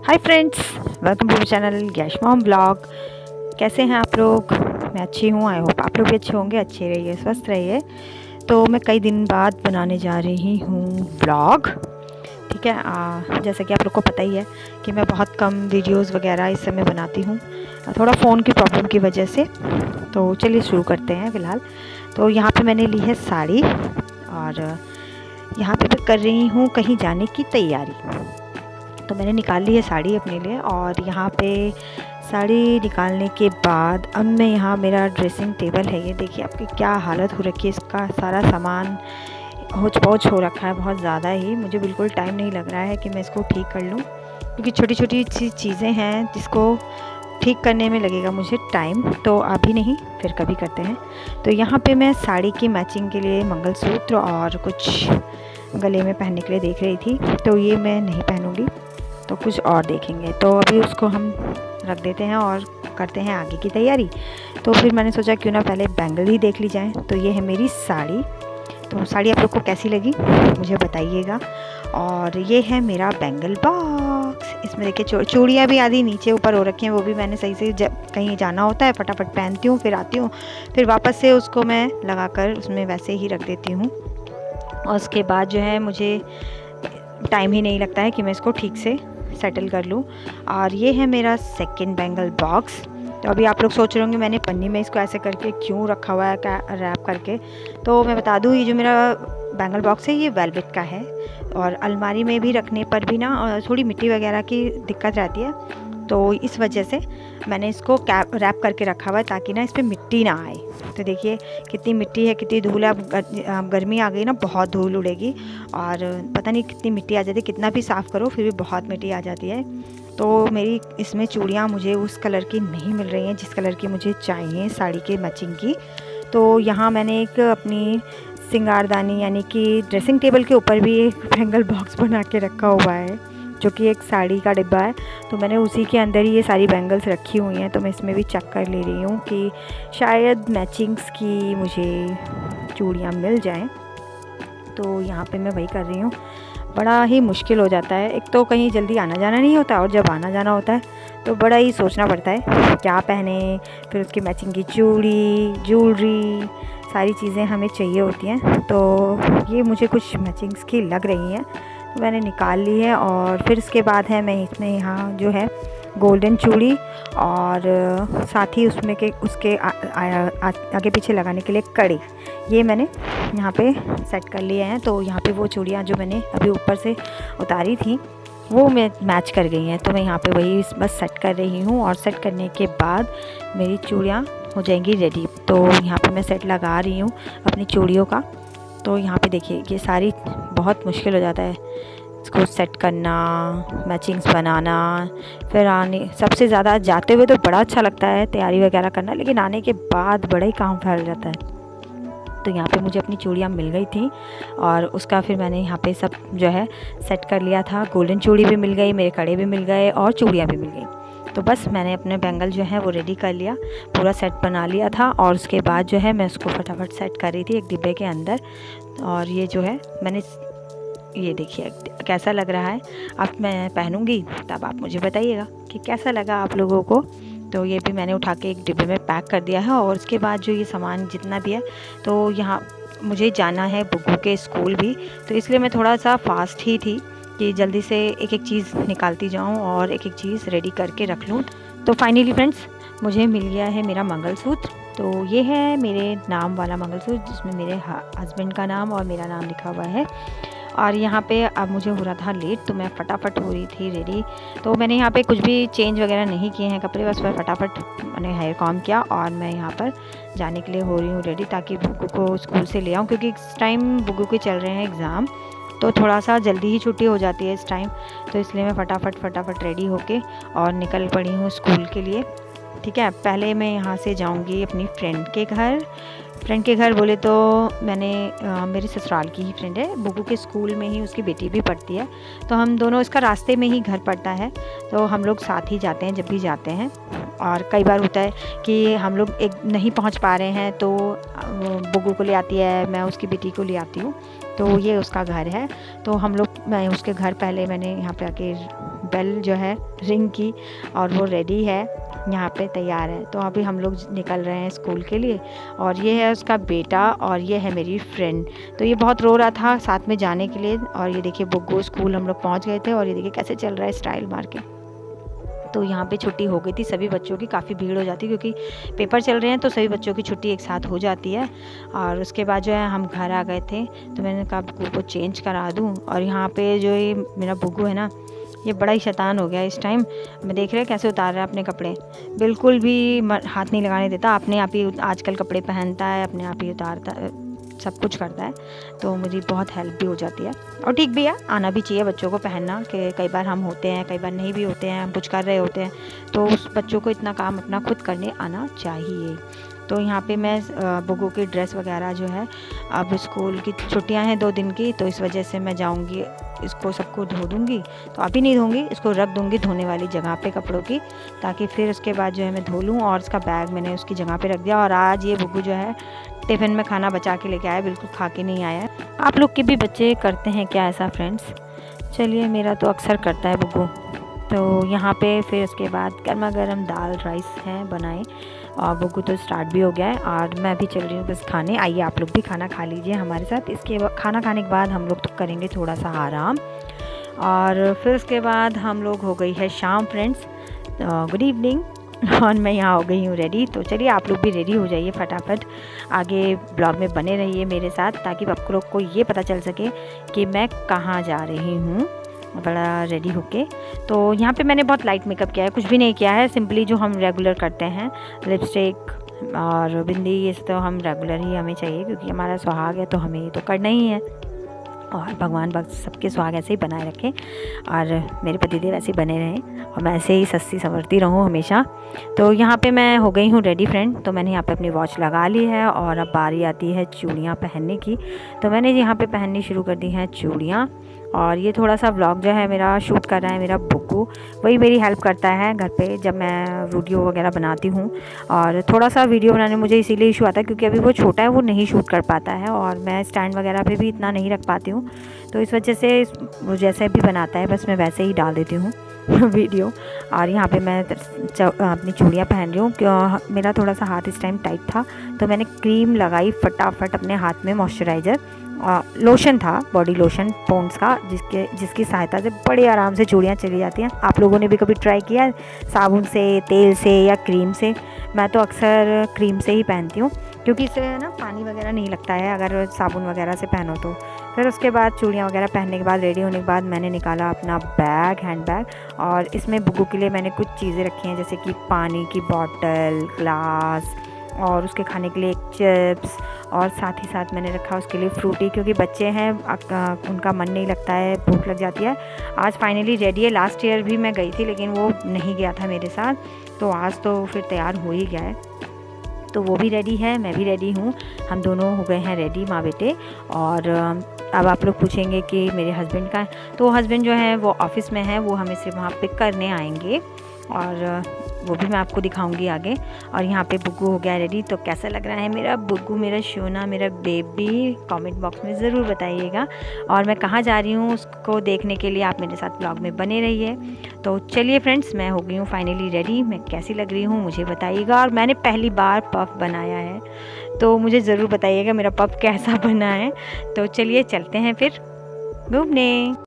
Hi friends, welcome to channel Yash mom blog. कैसे हैं आप लोग? मैं अच्छी हूँ। आई होप आप लोग भी अच्छे होंगे। अच्छे रहिए, स्वस्थ रहिए। तो मैं कई दिन बाद बनाने जा रही हूँ ब्लॉग। ठीक है, जैसा कि आप लोग को पता ही है कि मैं बहुत कम वीडियोस वगैरह इस समय बनाती हूँ, थोड़ा फ़ोन की प्रॉब्लम की वजह से। तो चलिए शुरू करते हैं। फ़िलहाल तो यहाँ पे मैंने ली है साड़ी, और यहाँ पे मैं कर रही हूँ कहीं जाने की तैयारी। तो मैंने निकाल ली है साड़ी अपने लिए, और यहाँ पे साड़ी निकालने के बाद अब मैं यहाँ, मेरा ड्रेसिंग टेबल है, ये देखिए आपकी क्या हालत हो रखी है। इसका सारा सामान होच पोच हो रखा है बहुत ज़्यादा ही। मुझे बिल्कुल टाइम नहीं लग रहा है कि मैं इसको ठीक कर लूँ, क्योंकि छोटी छोटी चीज़ें हैं जिसको ठीक करने में लगेगा मुझे टाइम। तो अभी नहीं, फिर कभी करते हैं। तो यहाँ पे मैं साड़ी की मैचिंग के लिए मंगलसूत्र और कुछ गले में पहनने के लिए देख रही थी। तो ये मैं नहीं पहनूँगी, तो कुछ और देखेंगे। तो अभी उसको हम रख देते हैं और करते हैं आगे की तैयारी। तो फिर मैंने सोचा क्यों ना पहले बैंगल ही देख ली जाए। तो ये है मेरी साड़ी। तो साड़ी आप लोग को कैसी लगी मुझे बताइएगा। और ये है मेरा बैंगल बॉक्स। इसमें देखिए चूड़ियाँ भी आधी नीचे ऊपर हो रखी हैं, वो भी मैंने सही से, जब कहीं जाना होता है फटाफट पहनती हूँ, फिर आती हूँ, फिर वापस से उसको मैं लगाकर उसमें वैसे ही रख देती हूँ। और उसके बाद जो है, मुझे टाइम ही नहीं लगता है कि मैं इसको ठीक से सेटल कर लूँ। और ये है मेरा सेकंड बैंगल बॉक्स। तो अभी आप लोग सोच रहे होंगे मैंने पन्नी में इसको ऐसे करके क्यों रखा हुआ है, क्या रैप करके। तो मैं बता दूँ, ये जो मेरा बैंगल बॉक्स है ये वेलवेट का है, और अलमारी में भी रखने पर भी ना थोड़ी मिट्टी वगैरह की दिक्कत रहती है। तो इस वजह से मैंने इसको रैप करके रखा हुआ है, ताकि ना इस पर मिट्टी ना आए। तो देखिए कितनी मिट्टी है, कितनी धूल है। अब गर्मी आ गई ना, बहुत धूल उड़ेगी, और पता नहीं कितनी मिट्टी आ जाती है। कितना भी साफ़ करो फिर भी बहुत मिट्टी आ जाती है। तो मेरी इसमें चूड़ियाँ मुझे उस कलर की नहीं मिल रही हैं जिस कलर की मुझे चाहिए साड़ी के मैचिंग की। तो यहाँ मैंने एक अपनी सिंगारदानी, यानी कि ड्रेसिंग टेबल के ऊपर भी एक बैंगल बॉक्स बना के रखा हुआ है, जो कि एक साड़ी का डिब्बा है। तो मैंने उसी के अंदर ही ये सारी बैंगल्स रखी हुई हैं। तो मैं इसमें भी चेक कर ले रही हूँ कि शायद मैचिंग्स की मुझे चूड़ियाँ मिल जाएं। तो यहाँ पे मैं वही कर रही हूँ। बड़ा ही मुश्किल हो जाता है, एक तो कहीं जल्दी आना जाना नहीं होता, और जब आना जाना होता है तो बड़ा ही सोचना पड़ता है क्या पहने। फिर उसकी मैचिंग की चूड़ी, ज्वेलरी, सारी चीज़ें हमें चाहिए होती हैं। तो ये मुझे कुछ मैचिंग्स की लग रही हैं, तो मैंने निकाल ली है। और फिर इसके बाद है, मैं इसमें यहाँ जो है गोल्डन चूड़ी, और साथ ही उसमें के उसके आगे पीछे लगाने के लिए कड़ी, ये मैंने यहाँ पे सेट कर लिए हैं। तो यहाँ पे वो चूड़ियाँ जो मैंने अभी ऊपर से उतारी थी वो मैं मैच कर गई हैं। तो मैं यहाँ पे वही बस सेट कर रही हूँ, और सेट करने के बाद मेरी चूड़ियाँ हो जाएंगी रेडी। तो यहाँ पे मैं सेट लगा रही हूँ अपनी चूड़ियों का। तो यहाँ पे देखिए ये सारी बहुत मुश्किल हो जाता है इसको सेट करना, मैचिंग्स बनाना। फिर आने, सबसे ज़्यादा जाते हुए तो बड़ा अच्छा लगता है तैयारी वगैरह करना, लेकिन आने के बाद बड़ा ही काम फैल जाता है। तो यहाँ पे मुझे अपनी चूड़ियाँ मिल गई थी, और उसका फिर मैंने यहाँ पे सब जो है सेट कर लिया था। गोल्डन चूड़ी भी मिल गई, मेरे कड़े भी मिल गए, और चूड़ियाँ भी मिल गई। तो बस मैंने अपने बैंगल जो है वो रेडी कर लिया, पूरा सेट बना लिया था। और उसके बाद जो है मैं उसको फटाफट सेट कर रही थी एक डिब्बे के अंदर। और ये जो है मैंने, ये देखिए कैसा लग रहा है। अब मैं पहनूंगी तब आप मुझे बताइएगा कि कैसा लगा आप लोगों को। तो ये भी मैंने उठा के एक डिब्बे में पैक कर दिया है। और उसके बाद जो ये सामान जितना भी है, तो यहाँ मुझे जाना है बुग्गू के स्कूल भी, तो इसलिए मैं थोड़ा सा फास्ट ही थी कि जल्दी से एक एक चीज़ निकालती जाऊँ और एक एक चीज़ रेडी करके रख लूँ। तो फाइनली फ्रेंड्स, मुझे मिल गया है मेरा मंगलसूत्र। तो ये है मेरे नाम वाला मंगलसूत्र, जिसमें मेरे हस्बैंड का नाम और मेरा नाम लिखा हुआ है। और यहाँ पे अब मुझे हो रहा था लेट, तो मैं फटाफट हो रही थी रेडी। तो मैंने यहाँ पे कुछ भी चेंज वगैरह नहीं किए हैं कपड़े, बस मैं फटाफट मैंने हेयर कॉम किया, और मैं यहाँ पर जाने के लिए हो रही हूँ रेडी, ताकि बुग्गू को स्कूल से ले आऊँ, क्योंकि इस टाइम बुग्गू के चल रहे हैं एग्ज़ाम। तो थोड़ा सा जल्दी ही छुट्टी हो जाती है इस टाइम। तो इसलिए मैं फटाफट रेडी होके और निकल पड़ी हूँ स्कूल के लिए। ठीक है, पहले मैं यहाँ से जाऊँगी अपनी फ्रेंड के घर। फ्रेंड के घर बोले तो मैंने मेरे ससुराल की ही फ्रेंड है, बुग्गू के स्कूल में ही उसकी बेटी भी पढ़ती है। तो हम दोनों, इसका रास्ते में ही घर पड़ता है, तो हम लोग साथ ही जाते हैं जब भी जाते हैं। और कई बार होता है कि हम लोग एक नहीं पहुंच पा रहे हैं, तो बुग्गू को ले आती है, मैं उसकी बेटी को ले आती हूँ। तो ये उसका घर है। तो हम लोग, मैं उसके घर पहले मैंने यहाँ पे आके बेल जो है रिंग की और वो रेडी है, यहाँ पे तैयार है। तो अभी हम लोग निकल रहे हैं स्कूल के लिए। और ये है उसका बेटा और ये है मेरी फ्रेंड। तो ये बहुत रो रहा था साथ में जाने के लिए। और ये देखिए बुग्गू, स्कूल हम लोग पहुँच गए थे और ये देखिए कैसे चल रहा है स्टाइल मार के। तो यहाँ पे छुट्टी हो गई थी सभी बच्चों की, काफ़ी भीड़ हो जाती है क्योंकि पेपर चल रहे हैं, तो सभी बच्चों की छुट्टी एक साथ हो जाती है। और उसके बाद जो है हम घर आ गए थे, तो मैंने कहा बुग्गू को चेंज करा दूँ। और यहाँ पे जो ये मेरा बुग्गू है ना, ये बड़ा ही शैतान हो गया इस टाइम। मैं देख रहे हैं कैसे उतार रहा है अपने कपड़े, बिल्कुल भी हाथ नहीं लगाने देता, अपने आप ही आजकल कपड़े पहनता है, अपने आप ही उतारता है, सब कुछ करता है। तो मेरी बहुत हेल्प भी हो जाती है और ठीक भी है, आना भी चाहिए बच्चों को पहनना, कि कई बार हम होते हैं, कई बार नहीं भी होते हैं, हम कुछ कर रहे होते हैं, तो उस बच्चों को इतना काम अपना खुद करने आना चाहिए। तो यहाँ पे मैं बुग्गू की ड्रेस वगैरह जो है, अब स्कूल की छुट्टियाँ हैं 2 दिन की, तो इस वजह से मैं जाऊँगी, इसको सबको धो दूँगी। तो अभी नहीं धोऊँगी, इसको रख दूँगी धोने वाली जगह पे कपड़ों की, ताकि फिर उसके बाद जो है मैं धो लूँ। और इसका बैग मैंने उसकी जगह पे रख दिया। और आज ये बुग्गू जो है टिफ़िन में खाना बचा के लेके आया, बिल्कुल खा के नहीं आया। आप लोग के भी बच्चे करते हैं क्या ऐसा फ्रेंड्स? चलिए, मेरा तो अक्सर करता है बुग्गू। तो यहाँ पे फिर उसके बाद गर्मा गर्म दाल राइस हैं बनाए और बुग्गू तो स्टार्ट भी हो गया है और मैं भी चल रही हूँ बस खाने। आइए आप लोग भी खाना खा लीजिए हमारे साथ। इसके खाना खाने के बाद हम लोग तो करेंगे थोड़ा सा आराम और फिर उसके बाद हम लोग हो गई है शाम फ्रेंड्स। Good evening. और मैं यहाँ हो गई हूँ रेडी। तो चलिए आप लोग भी रेडी हो जाइए फटाफट, आगे ब्लॉग में बने रहिए मेरे साथ, ताकि आप लोग को ये पता चल सके कि मैं कहाँ जा रही हूँ बड़ा रेडी होके। तो यहाँ पे मैंने बहुत लाइट मेकअप किया है, कुछ भी नहीं किया है, सिंपली जो हम रेगुलर करते हैं, लिपस्टिक और बिंदी, ये तो हम रेगुलर ही हमें चाहिए क्योंकि हमारा सुहाग है, तो हमें ये तो करना ही है। और भगवान बस सबके सुहाग ऐसे ही बनाए रखें और मेरे पतिदेव ऐसे ही बने रहें और मैं ऐसे ही सस्ती संवरती रहूँ हमेशा। तो यहाँ पे मैं हो गई हूँ रेडी फ्रेंड। तो मैंने यहाँ पे अपनी वॉच लगा ली है और अब बारी आती है चूड़ियाँ पहनने की। तो मैंने यहाँ पे पहननी शुरू कर दी हैं चूड़ियाँ। और ये थोड़ा सा व्लॉग जो है मेरा शूट कर रहा है मेरा बुग्गू, वही मेरी हेल्प करता है घर पे जब मैं वीडियो वगैरह बनाती हूँ। और थोड़ा सा वीडियो बनाने में मुझे इसीलिए इशू आता है क्योंकि अभी वो छोटा है, वो नहीं शूट कर पाता है और मैं स्टैंड वगैरह पे भी इतना नहीं रख पाती हूँ। तो इस वजह से वो जैसे भी बनाता है बस मैं वैसे ही डाल देती हूँ वीडियो। और यहाँ पे मैं अपनी चूड़ियाँ पहन रही हूँ क्यों मेरा थोड़ा सा हाथ इस टाइम टाइट था, तो मैंने क्रीम लगाई फटाफट अपने हाथ में, मॉइस्चराइज़र लोशन था, बॉडी लोशन पॉन्ड्स का, जिसकी सहायता से बड़े आराम से चूड़ियाँ चली जाती हैं। आप लोगों ने भी कभी ट्राई किया है साबुन से, तेल से या क्रीम से? मैं तो अक्सर क्रीम से ही पहनती हूँ क्योंकि इससे ना पानी वगैरह नहीं लगता है अगर साबुन वगैरह से पहनो तो। फिर उसके बाद चूड़ियाँ वगैरह पहनने के बाद रेडी होने के बाद मैंने निकाला अपना बैग, हैंड बैग, और इसमें बुग्गू के लिए मैंने कुछ चीज़ें रखी हैं जैसे कि पानी की बॉटल, ग्लास और उसके खाने के लिए एक चिप्स, और साथ ही साथ मैंने रखा उसके लिए फ्रूटी क्योंकि बच्चे हैं उनका मन नहीं लगता है, भूख लग जाती है। आज फाइनली रेडी है। लास्ट ईयर भी मैं गई थी लेकिन वो नहीं गया था मेरे साथ, तो आज तो फिर तैयार हो ही गया है। तो वो भी रेडी है, मैं भी रेडी हूँ, हम दोनों हो गए हैं रेडी माँ बेटे। और अब आप लोग पूछेंगे कि मेरे हस्बैंड का, तो हस्बैंड जो है वो ऑफिस में है, वो हमें सिर्फ वहाँ पिक करने आएंगे और वो भी मैं आपको दिखाऊंगी आगे। और यहाँ पे बुग्गू हो गया रेडी। तो कैसा लग रहा है मेरा बुग्गू, मेरा शोना, मेरा बेबी? कमेंट बॉक्स में ज़रूर बताइएगा। और मैं कहाँ जा रही हूँ उसको देखने के लिए आप मेरे साथ ब्लॉग में बने रहिए। तो चलिए फ्रेंड्स, मैं हो गई हूँ फाइनली रेडी। मैं कैसी लग रही हूँ मुझे बताइएगा। और मैंने पहली बार पफ बनाया है, तो मुझे ज़रूर बताइएगा मेरा पफ कैसा बना है। तो चलिए चलते हैं फिर घूमने।